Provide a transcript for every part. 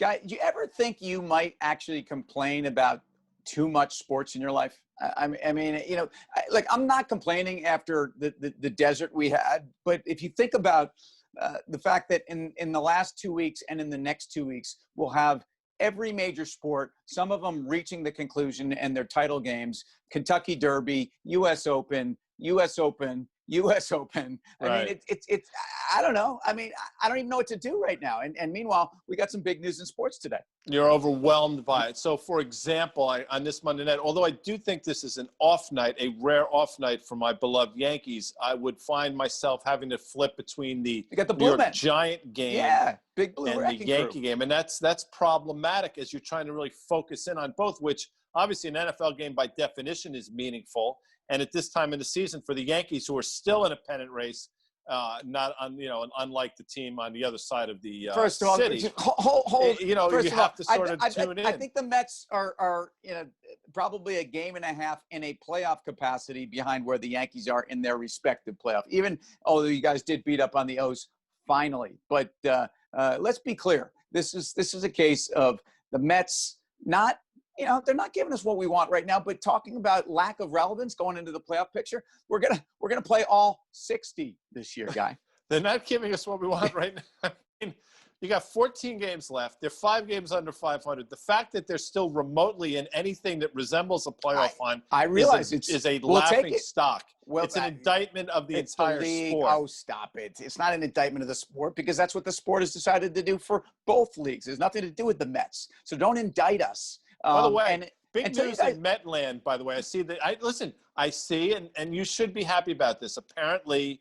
Guy, do you ever think you might actually complain about too much sports in your life? I mean, like I'm not complaining after the desert we had, but if you think about the fact that in the last 2 weeks and in the next 2 weeks, we'll have every major sport, some of them reaching the conclusion and their title games, Kentucky Derby, U.S. Open, U.S. Open, U.S. Open. Right. I mean, it's I don't know. I mean, I don't even know what to do right now. And meanwhile, we got some big news in sports today. You're overwhelmed by it. So, for example, on this Monday night, although I do think this is an off night, a rare off night for my beloved Yankees, I would find myself having to flip between the New York Giant game Big Blue and the Yankee game. And that's problematic as you're trying to really focus in on both, which obviously an NFL game by definition is meaningful. And at this time in the season for the Yankees, who are still in a pennant race, not on, unlike the team on the other side of the first of all, city. Hold. You have to sort of tune in. I think the Mets are probably a game and a half in a playoff capacity behind where the Yankees are in their respective playoff. Even although you guys did beat up on the O's finally, but let's be clear. This is a case of the Mets not. They're not giving us what we want right now, but talking about lack of relevance going into the playoff picture, we're gonna play all 60 this year, Guy. They're not giving us what we want right now. I mean, you got 14 games left. They're 5 games under 500. The fact that they're still remotely in anything that resembles a playoff line, I realize is a laughing stock. Well, it's an indictment of the entire sport. Oh, stop it. It's not an indictment of the sport because that's what the sport has decided to do for both leagues. There's nothing to do with the Mets. So don't indict us. By the way, big news in Metland, by the way. I see that. I see, and you should be happy about this. Apparently,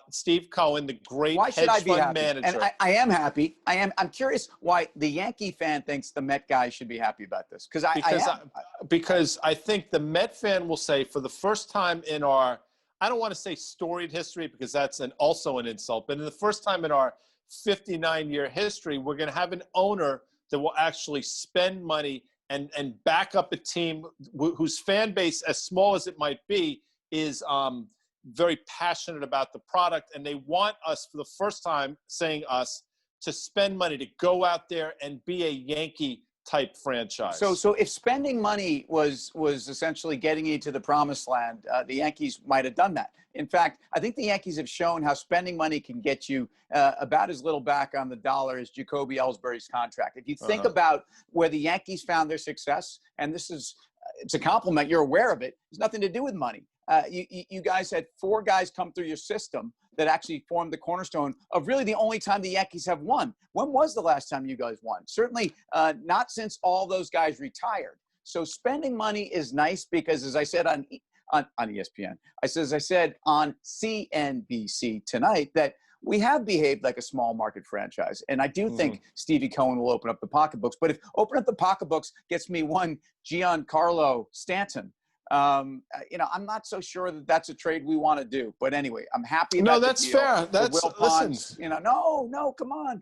Steve Cohen, the great hedge fund manager. And I am happy. I'm curious why the Yankee fan thinks the Met guy should be happy about this. Because I think the Met fan will say, for the first time in our, I don't want to say storied history because that's also an insult, but in the first time in our 59-year history, we're going to have an owner that will actually spend money and back up a team whose fan base, as small as it might be, is very passionate about the product. And they want us, for the first time, to spend money, to go out there and be a Yankee-type franchise. So if spending money was essentially getting you to the promised land, the Yankees might have done that. In fact, I think the Yankees have shown how spending money can get you about as little back on the dollar as Jacoby Ellsbury's contract. If you think about where the Yankees found their success, and it's a compliment, you're aware of it, it's nothing to do with money. You guys had 4 guys come through your system that actually formed the cornerstone of really the only time the Yankees have won. When was the last time you guys won? Certainly not since all those guys retired. So spending money is nice because, as I said on ESPN, as I said on CNBC tonight, that we have behaved like a small market franchise. And I do think Stevie Cohen will open up the pocketbooks. But if open up the pocketbooks gets me one Giancarlo Stanton, I'm not so sure that that's a trade we want to do. But anyway, I'm happy about that's the deal. fair. That's Will Ponds, no, come on.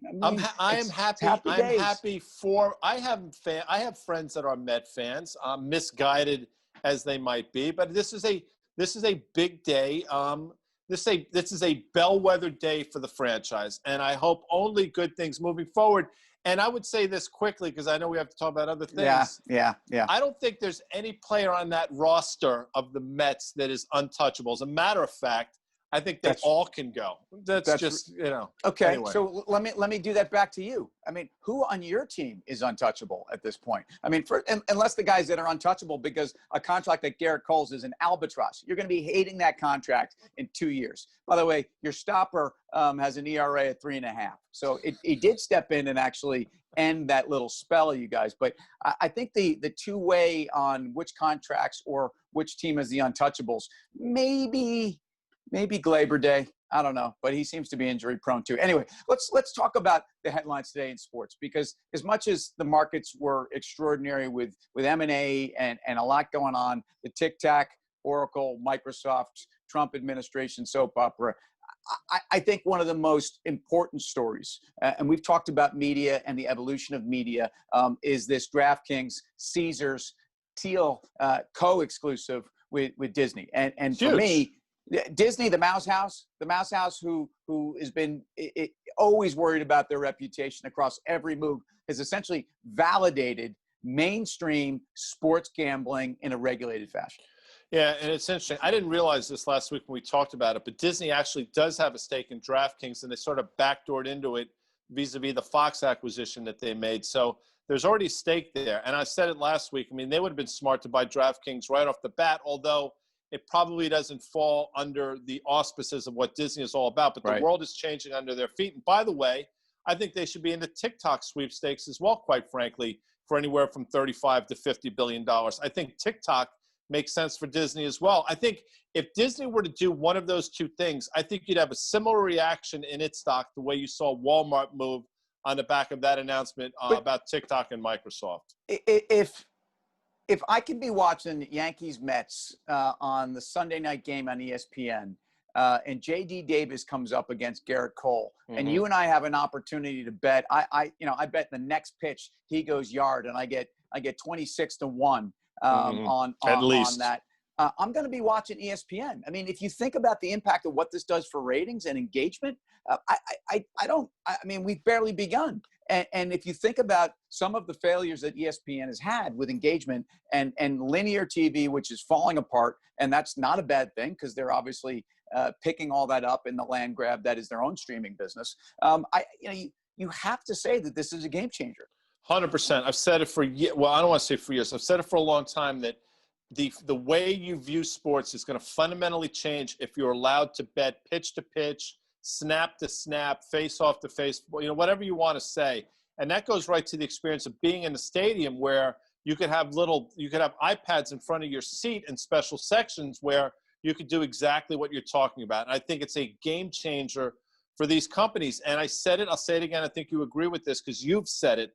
I am happy. I'm happy for. I have friends that are Met fans, misguided as they might be, but this is a big day. This is a bellwether day for the franchise, and I hope only good things moving forward. And I would say this quickly because I know we have to talk about other things. Yeah. I don't think there's any player on that roster of the Mets that is untouchable. As a matter of fact, I think they all can go. That's just. Okay, anyway. So let me do that back to you. I mean, who on your team is untouchable at this point? I mean, unless the guys that are untouchable because a contract like Garrett Cole's is an albatross. You're going to be hating that contract in 2 years. By the way, your stopper has an ERA of 3.5. So he did step in and actually end that little spell, you guys. But I think the two-way on which contracts or which team is the untouchables, maybe Glaber Day. I don't know, but he seems to be injury prone too. Anyway, let's talk about the headlines today in sports, because as much as the markets were extraordinary with M&A and a lot going on, the tic-tac, Oracle, Microsoft, Trump administration soap opera, I think one of the most important stories, and we've talked about media and the evolution of media, is this DraftKings, Caesars, Teal co-exclusive with Disney. And for me, Disney, the Mouse House, who has been always worried about their reputation across every move, has essentially validated mainstream sports gambling in a regulated fashion. Yeah, and it's interesting. I didn't realize this last week when we talked about it, but Disney actually does have a stake in DraftKings, and they sort of backdoored into it vis-a-vis the Fox acquisition that they made. So there's already a stake there. And I said it last week. I mean, they would have been smart to buy DraftKings right off the bat, although it probably doesn't fall under the auspices of what Disney is all about. But the world is changing under their feet. And by the way, I think they should be in the TikTok sweepstakes as well, quite frankly, for anywhere from $35 to $50 billion. I think TikTok makes sense for Disney as well. I think if Disney were to do one of those two things, I think you'd have a similar reaction in its stock the way you saw Walmart move on the back of that announcement about TikTok and Microsoft. If I could be watching Yankees Mets on the Sunday night game on ESPN, and JD Davis comes up against Garrett Cole, and you and I have an opportunity to bet, I bet the next pitch he goes yard, and I get 26-1 on that. I'm going to be watching ESPN. I mean, if you think about the impact of what this does for ratings and engagement, we've barely begun. And if you think about some of the failures that ESPN has had with engagement and linear TV, which is falling apart, and that's not a bad thing because they're obviously picking all that up in the land grab that is their own streaming business. You have to say that this is a game changer. 100%. I've said it for years. Well, I don't want to say for years. I've said it for a long time that the way you view sports is going to fundamentally change if you're allowed to bet pitch to pitch, snap to snap, face off to face, whatever you want to say. And that goes right to the experience of being in the stadium where you could have iPads in front of your seat in special sections where you could do exactly what you're talking about. And I think it's a game changer for these companies. And I said it, I'll say it again. I think you agree with this because you've said it.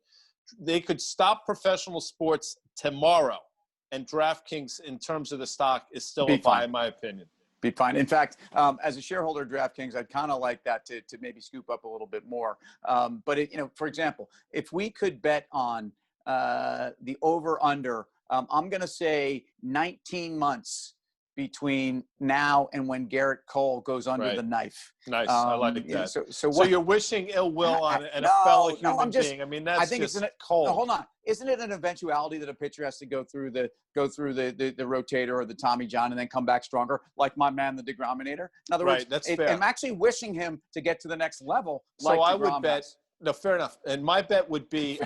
They could stop professional sports tomorrow, and DraftKings, in terms of the stock, is still a buy, in my opinion. Be fine. In fact, as a shareholder of DraftKings, I'd kind of like that to maybe scoop up a little bit more. But for example, if we could bet on the over/under, I'm going to say 19 months between now and when Garrett Cole goes under the knife. Nice. I like that. So you're wishing ill will on a fellow human being. I mean, that's cold. No, hold on. Isn't it an eventuality that a pitcher has to go through the rotator or the Tommy John and then come back stronger, like my man, the DeGrominator? In other words, that's fair. I'm actually wishing him to get to the next level. So I would bet. No, fair enough. And my bet would be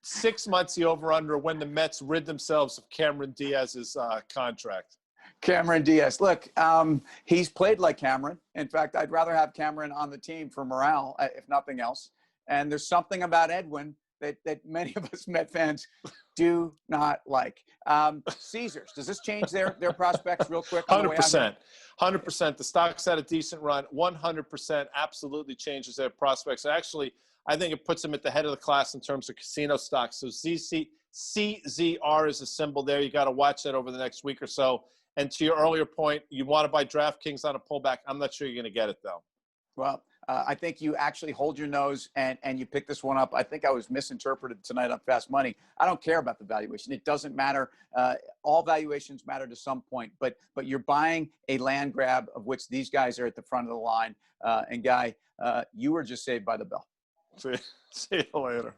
6 months the over/under when the Mets rid themselves of Cameron Diaz's contract. Cameron Diaz. Look, he's played like Cameron. In fact, I'd rather have Cameron on the team for morale, if nothing else. And there's something about Edwin that many of us Met fans do not like. Caesars, does this change their prospects real quick? 100%. 100%. The stock's had a decent run. 100% absolutely changes their prospects. Actually, I think it puts them at the head of the class in terms of casino stocks. So CZR is a symbol there. You got to watch that over the next week or so. And to your earlier point, you want to buy DraftKings on a pullback. I'm not sure you're going to get it, though. Well, I think you actually hold your nose and you pick this one up. I think I was misinterpreted tonight on Fast Money. I don't care about the valuation. It doesn't matter. All valuations matter to some point. But you're buying a land grab of which these guys are at the front of the line. And Guy, you were just saved by the bell. See you later.